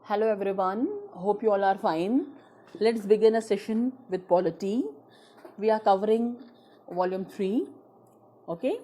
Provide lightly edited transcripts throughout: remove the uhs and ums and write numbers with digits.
Hello everyone, hope you all are fine. Let's begin a session with Polity. We are covering volume 3. Okay.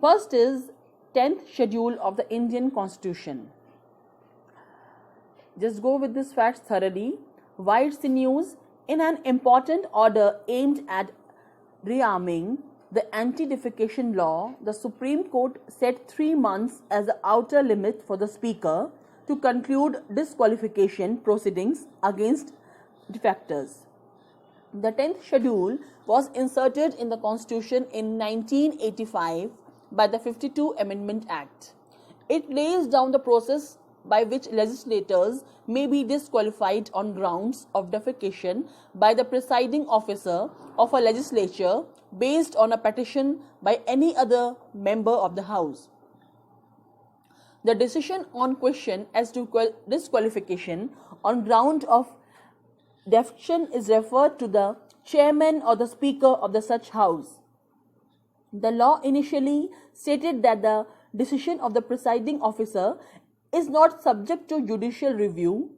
First is 10th schedule of the Indian Constitution. Just go with this fact thoroughly. Wide news in an important order aimed at rearming the anti-defecation law, the Supreme Court set 3 months as the outer limit for the Speaker to conclude disqualification proceedings against defectors. The 10th schedule was inserted in the Constitution in 1985 by the 52 Amendment Act. It lays down the process by which legislators may be disqualified on grounds of defecation by the presiding officer of a legislature based on a petition by any other member of the House. The decision on question as to disqualification on ground of defecation is referred to the chairman or the speaker of the such house. The law initially stated that the decision of the presiding officer is not subject to judicial review.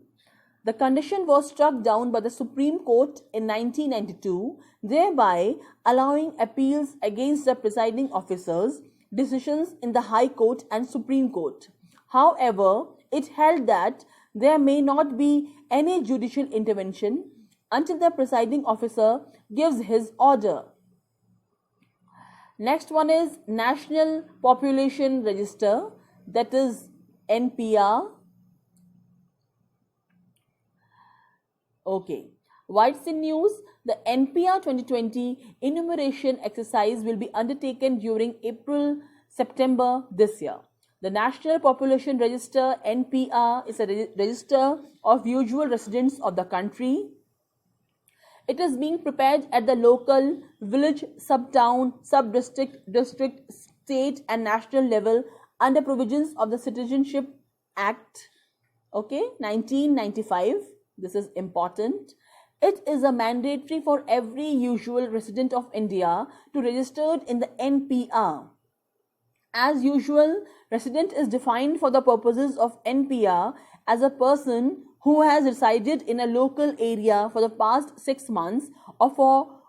The condition was struck down by the Supreme Court in 1992, thereby allowing appeals against the presiding officer's decisions in the High Court and Supreme Court. However, it held that there may not be any judicial intervention until the presiding officer gives his order. Next one is National Population Register, that is NPR. Okay. Whites in news, the NPR 2020 enumeration exercise will be undertaken during April-September this year. The National Population Register NPR is a register of usual residents of the country. It is being prepared at the local, village, sub-town, sub-district, district, state and national level under provisions of the Citizenship Act, 1995. This is important. It is a mandatory for every usual resident of India to register in the NPR. As usual, resident is defined for the purposes of NPR as a person who has resided in a local area for the past 6 months or for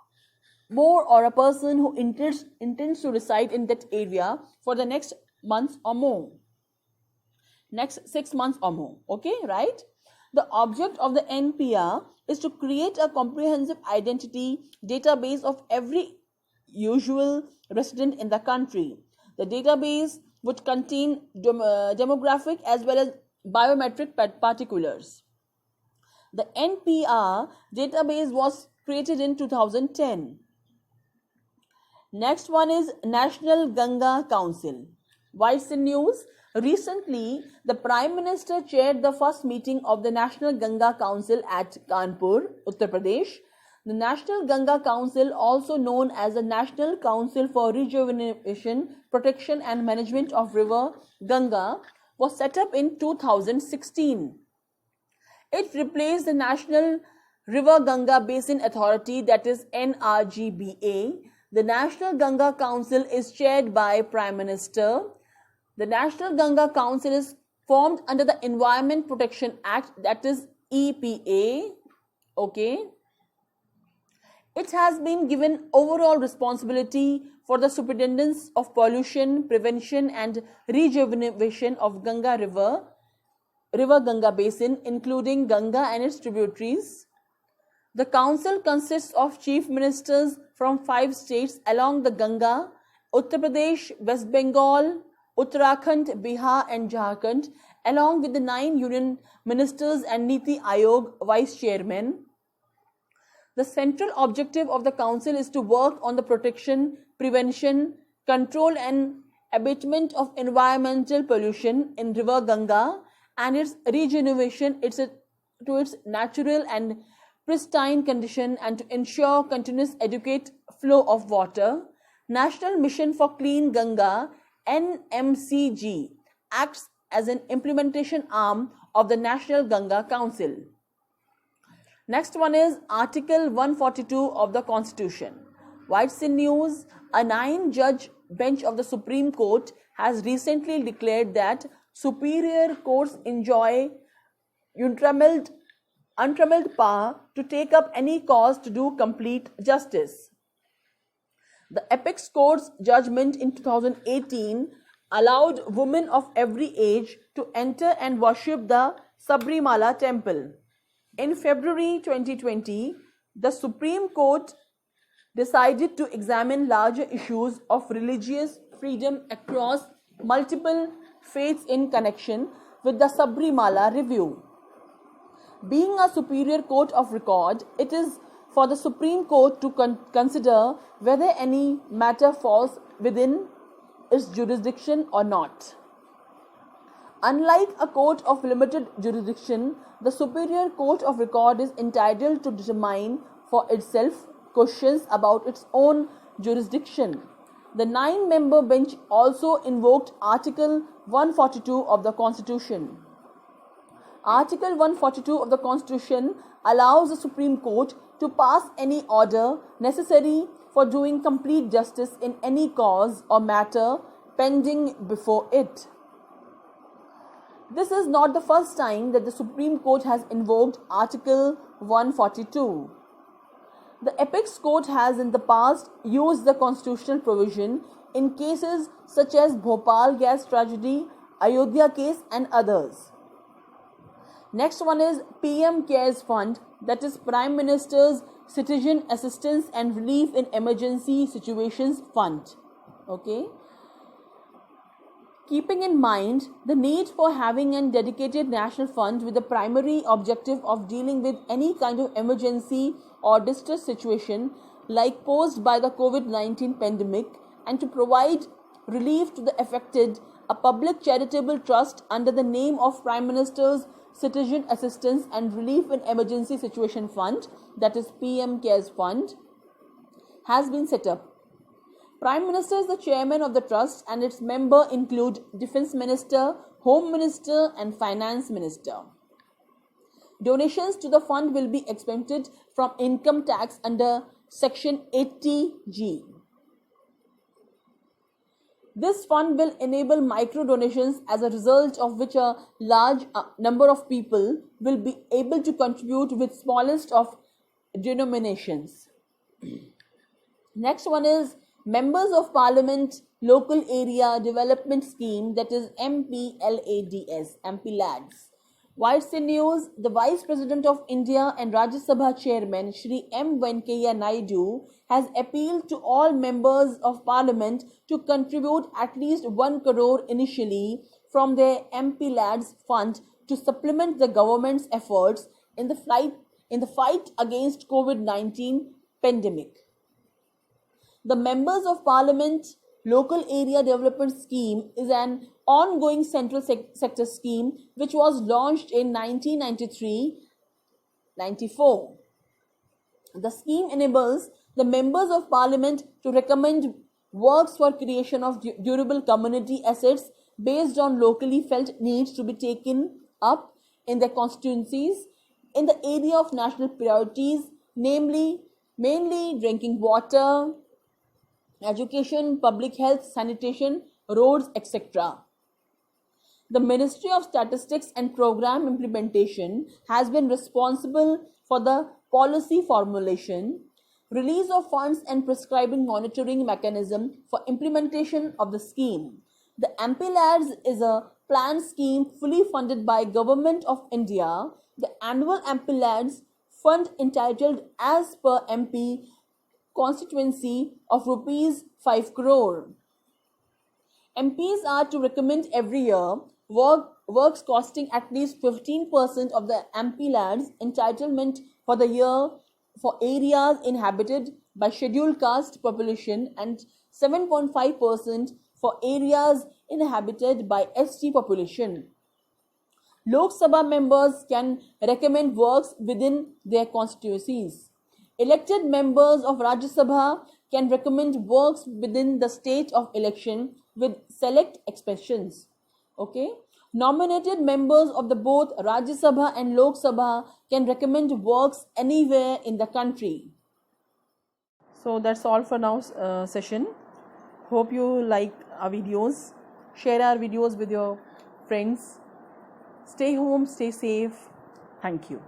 more, or a person who intends to reside in that area for the next month or more. Next 6 months or more. Okay, right? The object of the NPR is to create a comprehensive identity database of every usual resident in the country. The database would contain demographic as well as biometric particulars. The NPR database was created in 2010. Next one is National Ganga Council. Whites in news, recently the Prime Minister chaired the first meeting of the National Ganga Council at Kanpur, Uttar Pradesh. The National Ganga Council, also known as the National Council for Rejuvenation, Protection and Management of River Ganga, was set up in 2016. It replaced the National River Ganga Basin Authority, that is NRGBA. The National Ganga Council is chaired by Prime Minister. The National Ganga Council is formed under the Environment Protection Act, that is EPA. Okay. It has been given overall responsibility for the superintendence of pollution, prevention and rejuvenation of Ganga River Ganga Basin, including Ganga and its tributaries. The council consists of chief ministers from 5 states along the Ganga: Uttar Pradesh, West Bengal, Uttarakhand, Bihar and Jharkhand, along with the 9 union ministers and Niti Aayog vice chairman. The central objective of the council is to work on the protection, prevention, control and abatement of environmental pollution in River Ganga and its regeneration to its natural and pristine condition, and to ensure continuous adequate flow of water. National Mission for Clean Ganga NMCG acts as an implementation arm of the National Ganga Council. Next one is Article 142 of the Constitution. Whites in news, a 9-judge bench of the Supreme Court has recently declared that superior courts enjoy untrammeled power to take up any cause to do complete justice. The Apex Court's judgment in 2018 allowed women of every age to enter and worship the Sabrimala temple. In February 2020, the Supreme Court decided to examine larger issues of religious freedom across multiple faiths in connection with the Sabrimala review. Being a superior court of record, it is for the Supreme Court to consider whether any matter falls within its jurisdiction or not. Unlike a court of limited jurisdiction, the Superior Court of Record is entitled to determine for itself questions about its own jurisdiction. The 9-member bench also invoked Article 142 of the Constitution. Article 142 of the Constitution allows the Supreme Court to pass any order necessary for doing complete justice in any cause or matter pending before it. This is not the first time that the Supreme Court has invoked Article 142. The Apex Court has in the past used the constitutional provision in cases such as Bhopal gas tragedy, Ayodhya case and others. Next one is PM Cares Fund, that is Prime Minister's Citizen Assistance and Relief in Emergency Situations Fund. Okay. Keeping in mind the need for having a dedicated national fund with the primary objective of dealing with any kind of emergency or distress situation like posed by the COVID-19 pandemic and to provide relief to the affected, a public charitable trust under the name of Prime Minister's Citizen Assistance and Relief in Emergency Situation Fund, that is PM Cares Fund, has been set up. Prime Minister is the chairman of the trust and its members include Defence Minister, Home Minister and Finance Minister. Donations to the fund will be exempted from income tax under Section 80G. This fund will enable micro donations, as a result of which a large number of people will be able to contribute with smallest of denominations. Next one is Members of Parliament Local Area Development Scheme, that is MPLADS, MPLADS. Vice News, the Vice President of India and Rajya Sabha Chairman Shri M. Venkaiah Naidu has appealed to all members of Parliament to contribute at least 1 crore initially from their MPLADS fund to supplement the government's efforts in the fight against COVID-19 pandemic. The Members of Parliament Local Area Development Scheme is an ongoing central sector scheme which was launched in 1993-94. The scheme enables the Members of Parliament to recommend works for creation of durable community assets based on locally felt needs to be taken up in their constituencies in the area of national priorities, namely mainly drinking water, education, public health, sanitation, roads, etc. The Ministry of Statistics and Program Implementation has been responsible for the policy formulation, release of funds and prescribing monitoring mechanism for implementation of the scheme. The MPLADS is a planned scheme fully funded by Government of India. The annual MPLADS fund entitled as per MP constituency of rupees 5 crore. MPs are to recommend every year works costing at least 15% of the MPLADS entitlement for the year for areas inhabited by scheduled caste population and 7.5% for areas inhabited by ST population. Lok Sabha members can recommend works within their constituencies. Elected members of Rajya Sabha can recommend works within the state of election with select exceptions. Okay. Nominated members of the both Rajya Sabha and Lok Sabha can recommend works anywhere in the country. So that's all for now session. Hope you like our videos. Share our videos with your friends. Stay home, stay safe. Thank you.